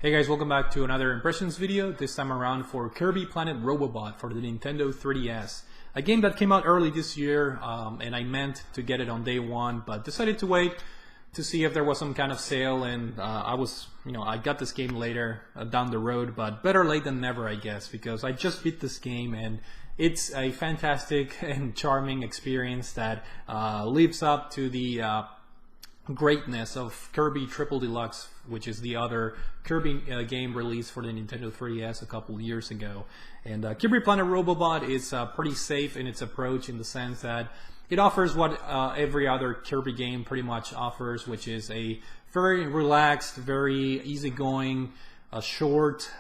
Hey guys, welcome back to another impressions video, this time around for Kirby Planet Robobot for the Nintendo 3DS. A game that came out early this year, and I meant to get it on day one, but decided to wait to see if there was some kind of sale, and I got this game later down the road, but better late than never, I guess, because I just beat this game and it's a fantastic and charming experience that lives up to the greatness of Kirby Triple Deluxe, which is the other Kirby game released for the Nintendo 3DS a couple years ago. And Kirby Planet Robobot is pretty safe in its approach, in the sense that it offers what every other Kirby game pretty much offers, which is a very relaxed, very easygoing, short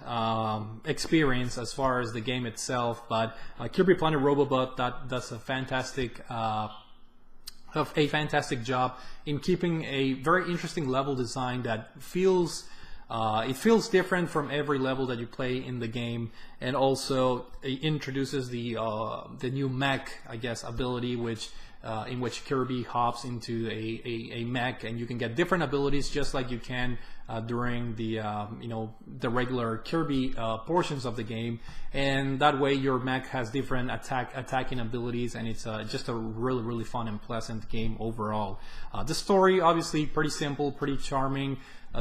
experience as far as the game itself. But Kirby Planet Robobot does a fantastic job in keeping a very interesting level design that feels different from every level that you play in the game, and also it introduces the new mech, I guess, ability, which in which Kirby hops into a mech, and you can get different abilities just like you can during the the regular Kirby portions of the game, and that way your mech has different attacking abilities, and it's just a really fun and pleasant game overall. The story obviously pretty simple, pretty charming.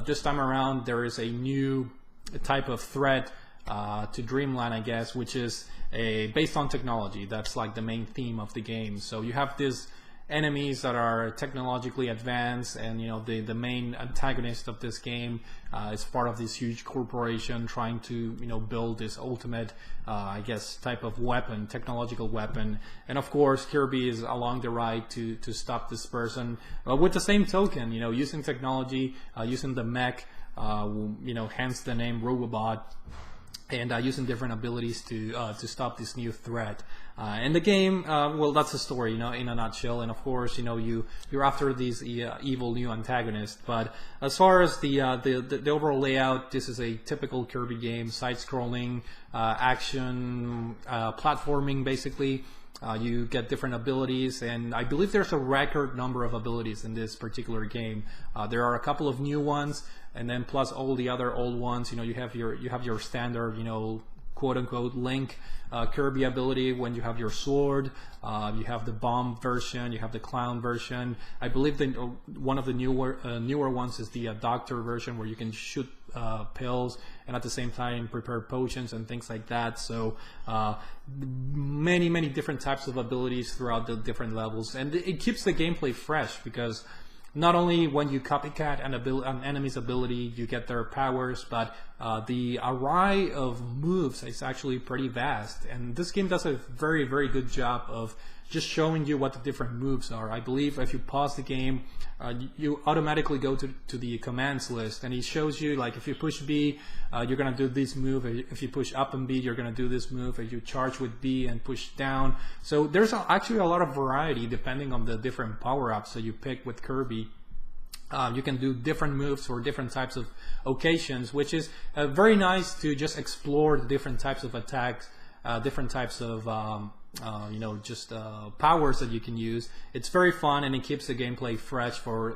This time around there is a new type of threat to Dreamland, I guess, which is based on technology. That's like the main theme of the game. So you have these enemies that are technologically advanced, and the main antagonist of this game is part of this huge corporation trying to build this ultimate I guess type of weapon, technological weapon. And of course Kirby is along the ride to stop this person, with the same token, using technology, using the mech, hence the name Robobot, and using different abilities to stop this new threat. And the game, well, that's the story, in a nutshell. And of course, you're after these evil new antagonists. But as far as the overall layout, this is a typical Kirby game: side-scrolling, action, platforming, basically. You get different abilities, and I believe there's a record number of abilities in this particular game. There are a couple of new ones, and then plus all the other old ones. You have your standard, quote-unquote Link Kirby ability when you have your sword. You have the bomb version, you have the clown version. I believe one of the newer ones is the doctor version, where you can shoot pills and at the same time prepare potions and things like that. So many different types of abilities throughout the different levels, and it keeps the gameplay fresh, because not only when you copycat an enemy's ability, you get their powers, but the array of moves is actually pretty vast. And this game does a very good job of just showing you what the different moves are. I believe if you pause the game, you automatically go to the commands list, and it shows you, like, if you push B, you're gonna do this move. If you push up and B, you're gonna do this move. If you charge with B and push down, so there's actually a lot of variety depending on the different power-ups that you pick with Kirby. You can do different moves for different types of occasions, which is very nice to just explore the different types of attacks, different types of powers that you can use. It's very fun, and it keeps the gameplay fresh for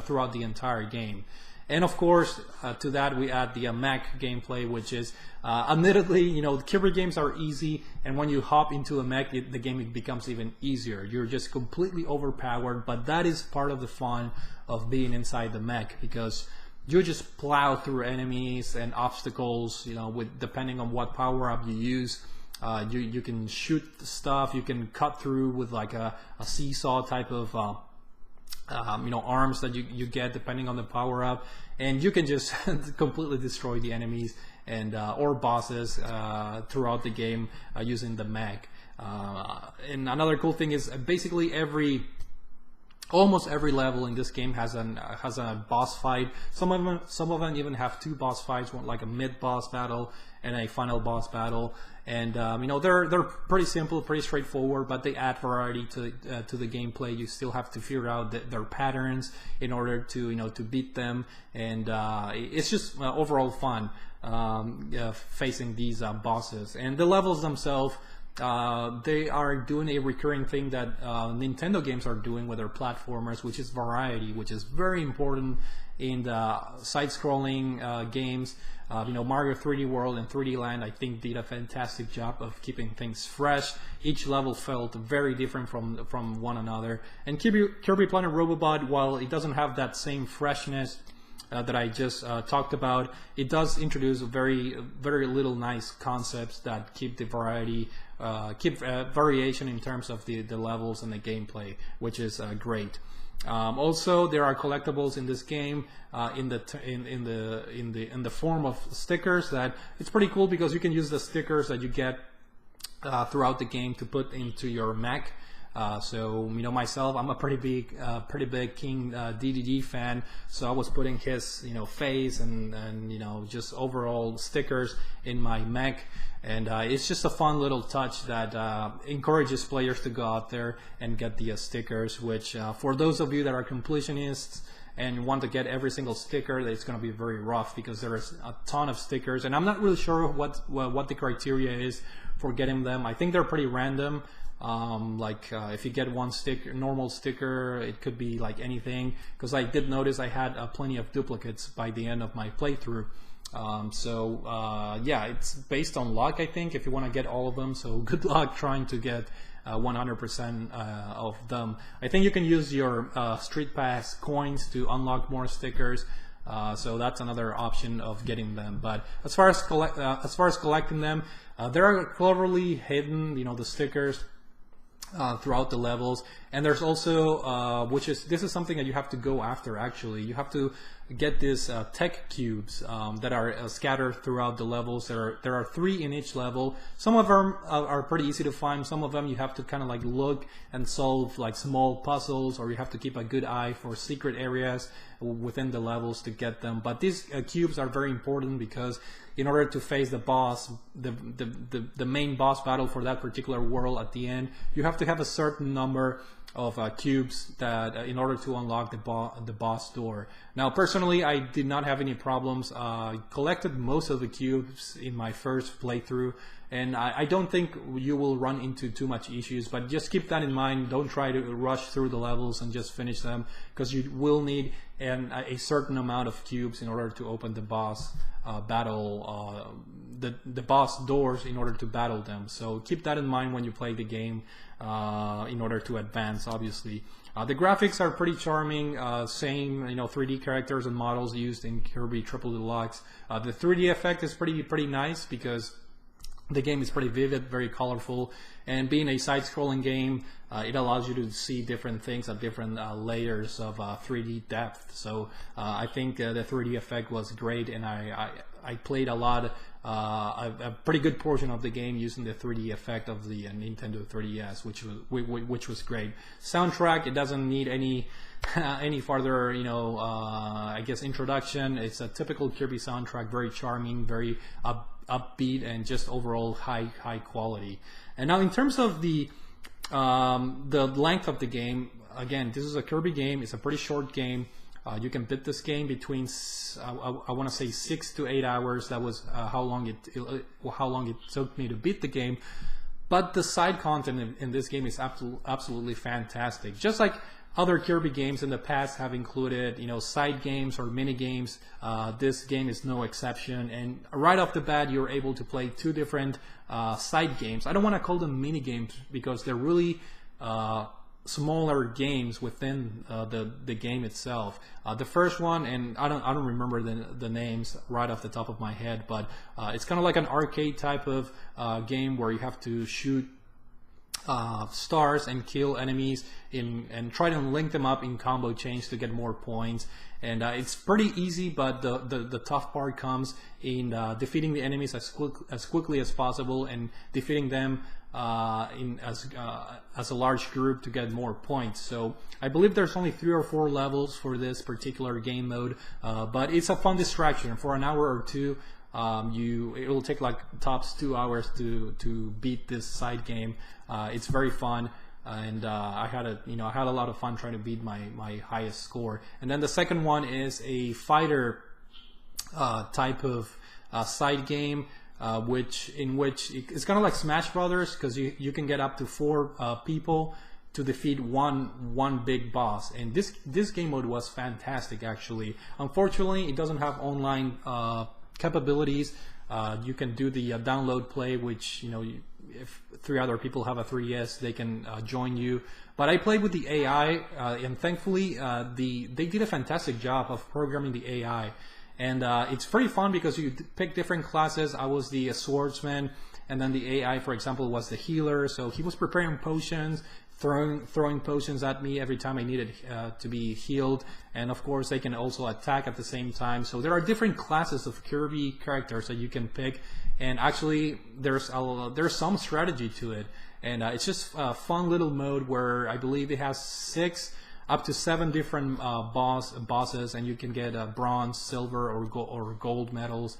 throughout the entire game. And of course, to that we add the mech gameplay, which is admittedly, Kirby games are easy, and when you hop into a mech, the game becomes even easier. You're just completely overpowered, but that is part of the fun of being inside the mech, because you just plow through enemies and obstacles, depending on what power up you use. You can shoot stuff, you can cut through with like a seesaw type of arms that you get depending on the power up, and you can just completely destroy the enemies and or bosses throughout the game using the mech. And another cool thing is basically almost every level in this game has a boss fight. Some of them even have two boss fights, one like a mid boss battle and a final boss battle. And they're pretty simple, pretty straightforward, but they add variety to the gameplay. You still have to figure out their patterns in order to beat them, and it's just overall fun facing these bosses. And the levels themselves, they are doing a recurring thing that Nintendo games are doing with their platformers, which is variety, which is very important in the side-scrolling games. Mario 3D World and 3D Land, I think, did a fantastic job of keeping things fresh. Each level felt very different from one another. And Kirby Planet Robobot, while it doesn't have that same freshness that I just talked about, it does introduce very little nice concepts that keep the variety, keep variation in terms of the levels and the gameplay, which is great. Also, there are collectibles in this game in the form of stickers. That it's pretty cool because you can use the stickers that you get throughout the game to put into your mech. So myself, I'm a pretty big King DDD fan. So I was putting his face and just overall stickers in my mech, and it's just a fun little touch that encourages players to go out there and get the stickers. Which for those of you that are completionists and want to get every single sticker, it's going to be very rough because there is a ton of stickers, and I'm not really sure what the criteria is for getting them. I think they're pretty random. If you get one normal sticker, it could be like anything, because I did notice I had plenty of duplicates by the end of my playthrough. Yeah, it's based on luck, I think, if you want to get all of them. So good luck trying to get 100% of them. I think you can use your Street Pass coins to unlock more stickers. So that's another option of getting them. But as far as collecting them, they are cleverly hidden. The stickers throughout the levels, and there's also this is something that you have to go after. Actually, you have to get these tech cubes that are scattered throughout the levels. There are 3 in each level. Some of them are pretty easy to find. Some of them you have to kind of look and solve small puzzles, or you have to keep a good eye for secret areas within the levels to get them. But these cubes are very important because in order to face the boss, the main boss battle for that particular world at the end, you have to have a certain number of cubes that in order to unlock the boss door. Now, personally, I did not have any problems. Collected most of the cubes in my first playthrough, and I don't think you will run into too much issues, but just keep that in mind. Don't try to rush through the levels and just finish them, because you will need a certain amount of cubes in order to open the boss battle, the boss doors, in order to battle them. So keep that in mind when you play the game in order to advance, obviously. The graphics are pretty charming, same 3D characters and models used in Kirby Triple Deluxe. The 3D effect is pretty nice because the game is pretty vivid, very colorful, and being a side-scrolling game, it allows you to see different things at different layers of 3D depth. So I think the 3D effect was great, and I played a lot, a pretty good portion of the game using the 3D effect of the Nintendo 3DS, which was great. Soundtrack, it doesn't need any further, I guess, introduction. It's a typical Kirby soundtrack, very charming, very upbeat, and just overall high quality. And now in terms of the length of the game, again, this is a Kirby game. It's a pretty short game. You can beat this game between I want to say 6 to 8 hours. That was how long it took me to beat the game. But the side content in this game is absolutely fantastic. Just like other Kirby games in the past have included, side games or mini games, this game is no exception. And right off the bat, you're able to play 2 different side games. I don't want to call them mini games because they're really smaller games within the game itself. The first one, and I don't remember the names right off the top of my head, but it's kind of like an arcade type of game where you have to shoot stars and kill enemies and try to link them up in combo chains to get more points. And it's pretty easy, but the tough part comes in defeating the enemies as quickly as possible and defeating them as a large group to get more points. So I believe there's only 3 or 4 levels for this particular game mode, but it's a fun distraction for an hour or 2. It will take tops 2 hours to beat this side game. It's very fun, and I had a lot of fun trying to beat my highest score. And then the second one is a fighter type of side game. in which it's kind of like Smash Brothers, because you can get up to 4 people to defeat one big boss. And this game mode was fantastic, actually. Unfortunately, it doesn't have online capabilities. You can do the download play, which, you know, if 3 other people have a 3DS, they can join you. But I played with the AI, and thankfully they did a fantastic job of programming the AI. And it's pretty fun because you pick different classes. I was the swordsman, and then the AI, for example, was the healer. So he was preparing potions, throwing potions at me every time I needed to be healed. And of course, they can also attack at the same time. So there are different classes of Kirby characters that you can pick. And actually, there's some strategy to it. And it's just a fun little mode where I believe it has up to 7 different bosses, and you can get bronze, silver, or gold medals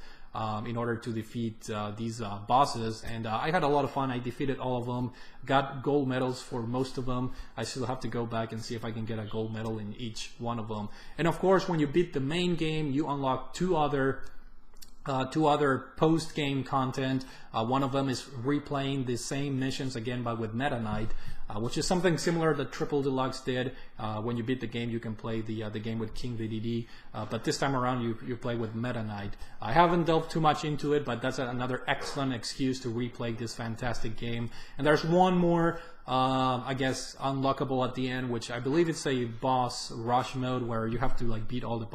in order to defeat these bosses. And I had a lot of fun. I defeated all of them, got gold medals for most of them. I still have to go back and see if I can get a gold medal in each one of them. And of course, when you beat the main game, you unlock two other post-game content. One of them is replaying the same missions again, but with Meta Knight, which is something similar that Triple Deluxe did. When you beat the game, you can play the game with King VDD, but this time around you play with Meta Knight. I haven't delved too much into it, but that's another excellent excuse to replay this fantastic game. And there's one more, I guess, unlockable at the end, which I believe it's a boss rush mode where you have to like beat all the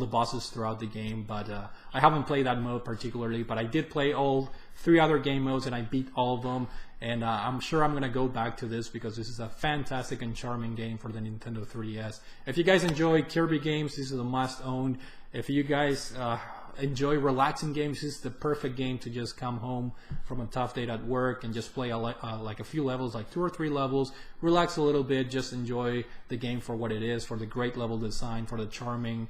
bosses throughout the game. But I haven't played that mode particularly, but I did play all 3 other game modes and I beat all of them. And I'm sure I'm going to go back to this because this is a fantastic and charming game for the Nintendo 3DS. If you guys enjoy Kirby games, this is a must-own. If you guys enjoy relaxing games, this is the perfect game to just come home from a tough day at work and just play like a few levels, like 2 or 3 levels, relax a little bit, just enjoy the game for what it is, for the great level design, for the charming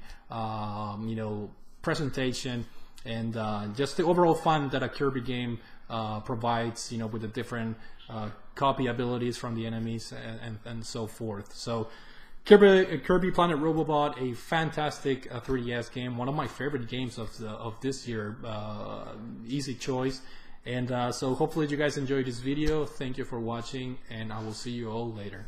presentation, and just the overall fun that a Kirby game provides, with the different copy abilities from the enemies and so forth. So Kirby Planet Robobot, a fantastic 3DS game, one of my favorite games of this year, easy choice. And so hopefully you guys enjoyed this video. Thank you for watching, and I will see you all later.